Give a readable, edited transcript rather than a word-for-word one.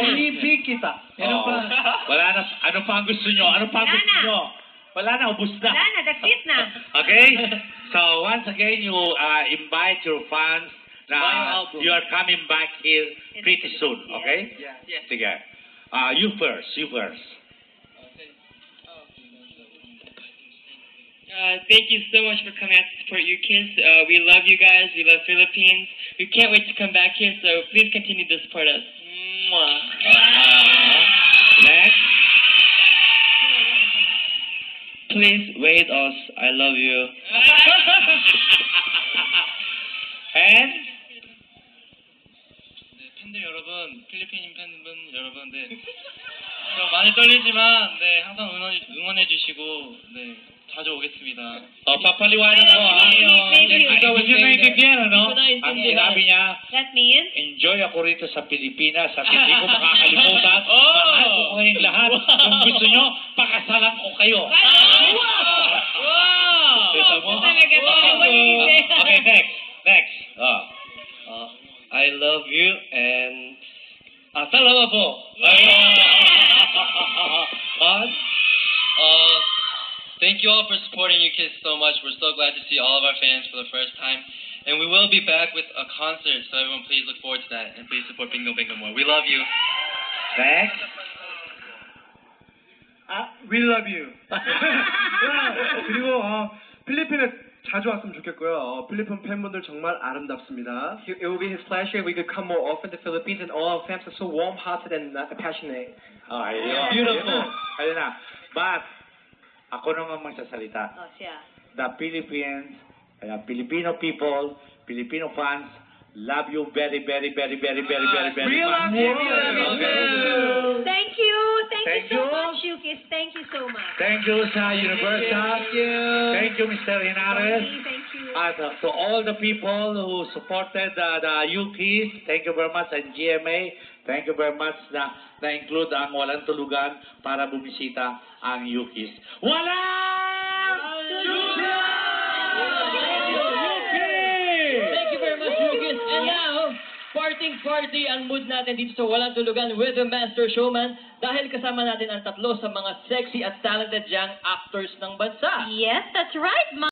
Ibig kita. Ano pa? Wala na. Ano pa ang gusto nyo? Ano pa ang gusto nyo? Wala na, ubus na. Wala na, that's it na. Okay? So, once again, you invite your fans na you are coming back here pretty soon. Okay? Yes. Sige. You first. Thank you so much for coming out to support UKIS. We love you guys. We love Philippines. We can't wait to come back here, so please continue to support us. Mwah. Next. Please wait us. I love you. And? 네, 팬들 여러분, 필리핀 팬분 여러분, 네. 저 많이 떨리지만, 네, 항상 응원해 주시고, 네, 자주 오겠습니다. Papaliwanag ko. Hindi nyo naintindihan, ano? Ang sinabi niya, That means? enjoy ako rito sa Pilipinas at hindi ko makakalimutan. Mahal ko kayong lahat. Kung gusto nyo, pakasalan ko kayo. Kita mo? Okay, next. I love you and salamat po. Thank you all for supporting UKIS so much. We're so glad to see all of our fans for the first time. And we will be back with a concert, so everyone please look forward to that. And please support Bingo Bingo more. We love you. Next. We love you. 그리고 필리핀에 자주 왔으면 좋겠고요. 필리핀 팬분들 정말 아름답습니다. It will be his pleasure if we could come more often to the Philippines, and all our fans are so warm-hearted and passionate. Ayun. Beautiful. Ayun na. But, ako naman magsasalita. Oh, siya. The Philippines, Filipino people, Filipino fans, love you very, very, very, very, very, very, very much. Thank you. Thank Thank you so you. much, Yukis. Thank you so much. Thank you sa Universal. Thank you, Mr. Henares. Thank you. At to all the people who supported the UKIS, thank you very much, and GMA, thank you very much na-include ang Walang Tulugan para bumisita ang UKIS. Walang Tulugan! Thank you very much, Lucas. And now, party ang mood natin dito sa Walang Tulugan with the Master Showman dahil kasama natin ang tatlo sa mga sexy at talented young actors ng bansa. Yes, that's right.